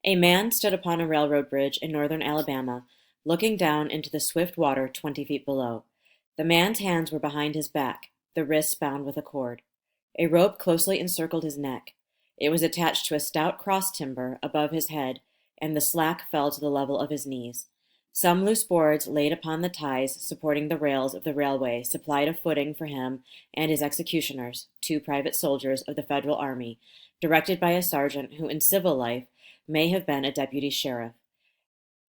A man stood upon a railroad bridge in northern Alabama, looking down into the swift water 20 feet below. The man's hands were behind his back, the wrists bound with a cord. A rope closely encircled his neck. It was attached to a stout cross timber above his head, and the slack fell to the level of his knees. Some loose boards laid upon the ties supporting the rails of the railway supplied a footing for him and his executioners, two private soldiers of the Federal Army, directed by a sergeant who in civil life may have been a deputy sheriff.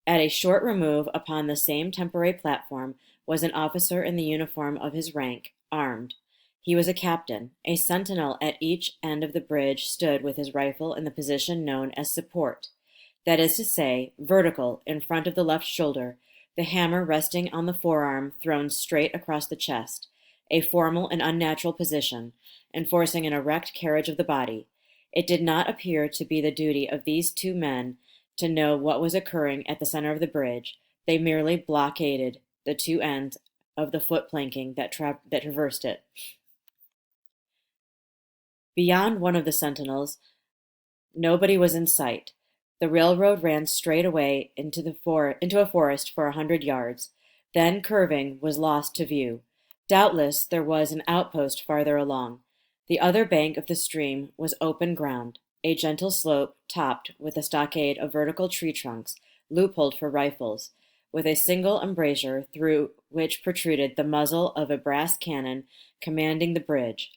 At a short remove upon the same temporary platform was an officer in the uniform of his rank, armed. He was a captain. A sentinel at each end of the bridge stood with his rifle in the position known as support, that is to say, vertical in front of the left shoulder, the hammer resting on the forearm thrown straight across the chest, a formal and unnatural position, enforcing an erect carriage of the body. It did not appear to be the duty of these two men to know what was occurring at the center of the bridge. They merely blockaded the two ends of the foot planking that traversed it. Beyond one of the sentinels, nobody was in sight. The railroad ran straight away into a forest for 100 yards, then curving was lost to view. Doubtless there was an outpost farther along. The other bank of the stream was open ground, a gentle slope topped with a stockade of vertical tree trunks, loopholed for rifles, with a single embrasure through which protruded the muzzle of a brass cannon commanding the bridge.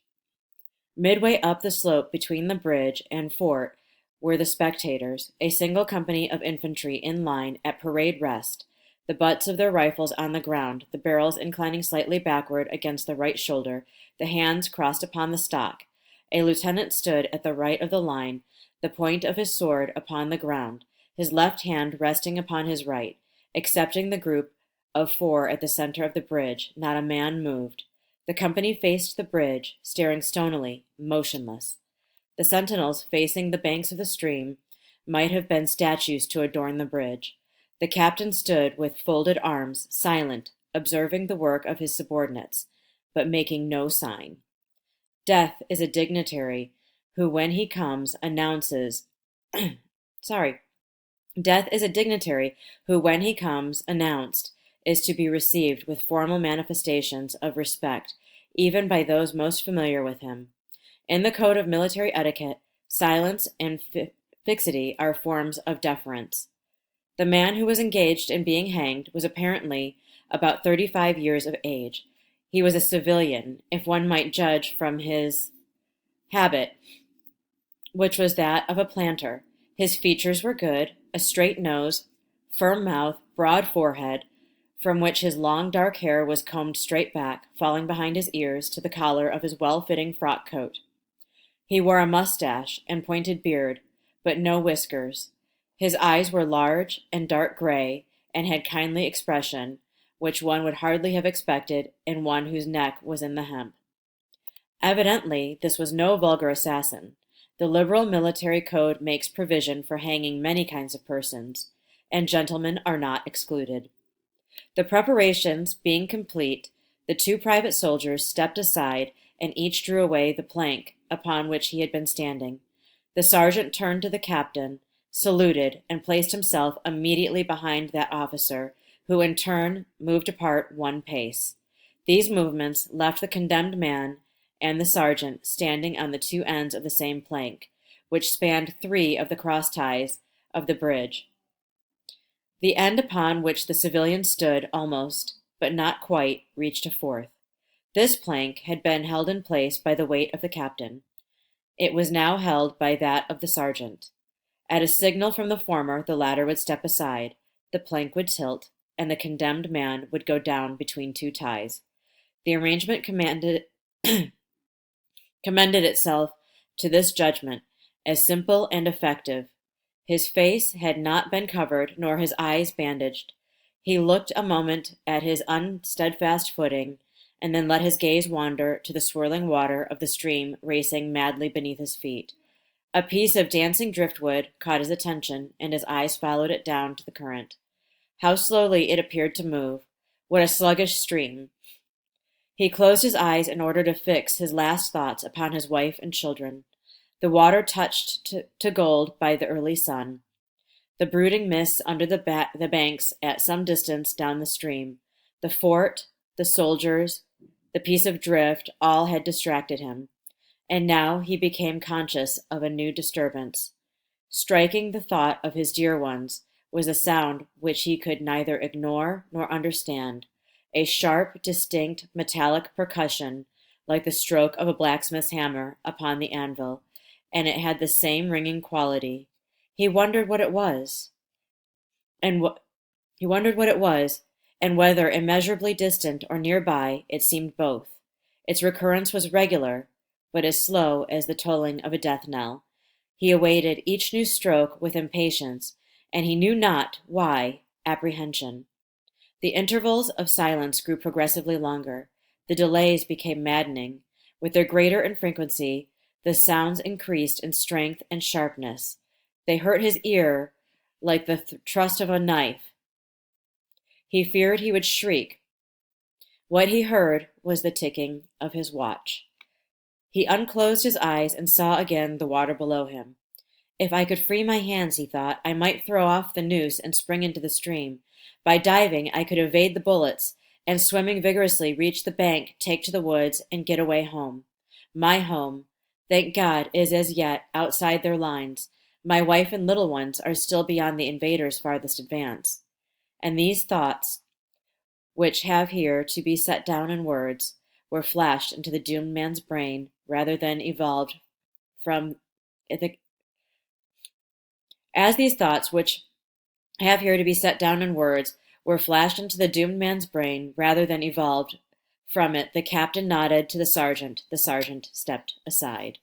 Midway up the slope between the bridge and fort were the spectators, a single company of infantry in line at parade rest, the butts of their rifles on the ground, the barrels inclining slightly backward against the right shoulder, the hands crossed upon the stock. A lieutenant stood at the right of the line, the point of his sword upon the ground, his left hand resting upon his right. Excepting the group of four at the center of the bridge, not a man moved. The company faced the bridge, staring stonily, motionless. The sentinels facing the banks of the stream might have been statues to adorn the bridge. The captain stood with folded arms, silent, observing the work of his subordinates, but making no sign. Death is a dignitary who, when he comes, announces, sorry. Death is a dignitary who, when he comes, announced, is to be received with formal manifestations of respect, even by those most familiar with him. In the code of military etiquette, silence and fixity are forms of deference. The man who was engaged in being hanged was apparently about 35 years of age. He was a civilian, if one might judge from his habit, which was that of a planter. His features were good, a straight nose, firm mouth, broad forehead, from which his long dark hair was combed straight back, falling behind his ears to the collar of his well-fitting frock coat. He wore a mustache and pointed beard, but no whiskers. His eyes were large and dark gray, and had kindly expression, which one would hardly have expected in one whose neck was in the hemp. Evidently, this was no vulgar assassin. The liberal military code makes provision for hanging many kinds of persons, and gentlemen are not excluded. The preparations being complete, the two private soldiers stepped aside, and each drew away the plank upon which he had been standing. The sergeant turned to the captain, saluted, and placed himself immediately behind that officer, who in turn moved apart one pace. These movements left the condemned man and the sergeant standing on the two ends of the same plank, which spanned three of the cross ties of the bridge. The end upon which the civilian stood almost, but not quite, reached a fourth. This plank had been held in place by the weight of the captain. It was now held by that of the sergeant. At a signal from the former, the latter would step aside, the plank would tilt, and the condemned man would go down between two ties. The arrangement commended itself to this judgment as simple and effective. His face had not been covered, nor his eyes bandaged. He looked a moment at his unsteadfast footing, and then let his gaze wander to the swirling water of the stream racing madly beneath his feet. A piece of dancing driftwood caught his attention, and his eyes followed it down to the current. How slowly it appeared to move! What a sluggish stream! He closed his eyes in order to fix his last thoughts upon his wife and children. The water touched to gold by the early sun. The brooding mists under the banks at some distance down the stream, the fort, the soldiers, the piece of drift, all had distracted him. And now he became conscious of a new disturbance. Striking the thought of his dear ones was a sound which he could neither ignore nor understand, a sharp, distinct, metallic percussion, like the stroke of a blacksmith's hammer upon the anvil, and it had the same ringing quality. He wondered what it was, and he wondered what it was, and whether immeasurably distant or nearby, it seemed both. Its recurrence was regular, but as slow as the tolling of a death knell. He awaited each new stroke with impatience, and he knew not why apprehension. The intervals of silence grew progressively longer. The delays became maddening. With their greater infrequency, the sounds increased in strength and sharpness. They hurt his ear like the thrust of a knife. He feared he would shriek. What he heard was the ticking of his watch. He unclosed his eyes and saw again the water below him. If I could free my hands, he thought, I might throw off the noose and spring into the stream. By diving, I could evade the bullets, and swimming vigorously reach the bank, take to the woods, and get away home. My home, thank God, is as yet outside their lines. My wife and little ones are still beyond the invaders' farthest advance. And these thoughts, which have here to be set down in words, were flashed into the doomed man's brain rather than evolved from the. As these thoughts, which have here to be set down in words, were flashed into the doomed man's brain rather than evolved from it, the captain nodded to the sergeant. The sergeant stepped aside.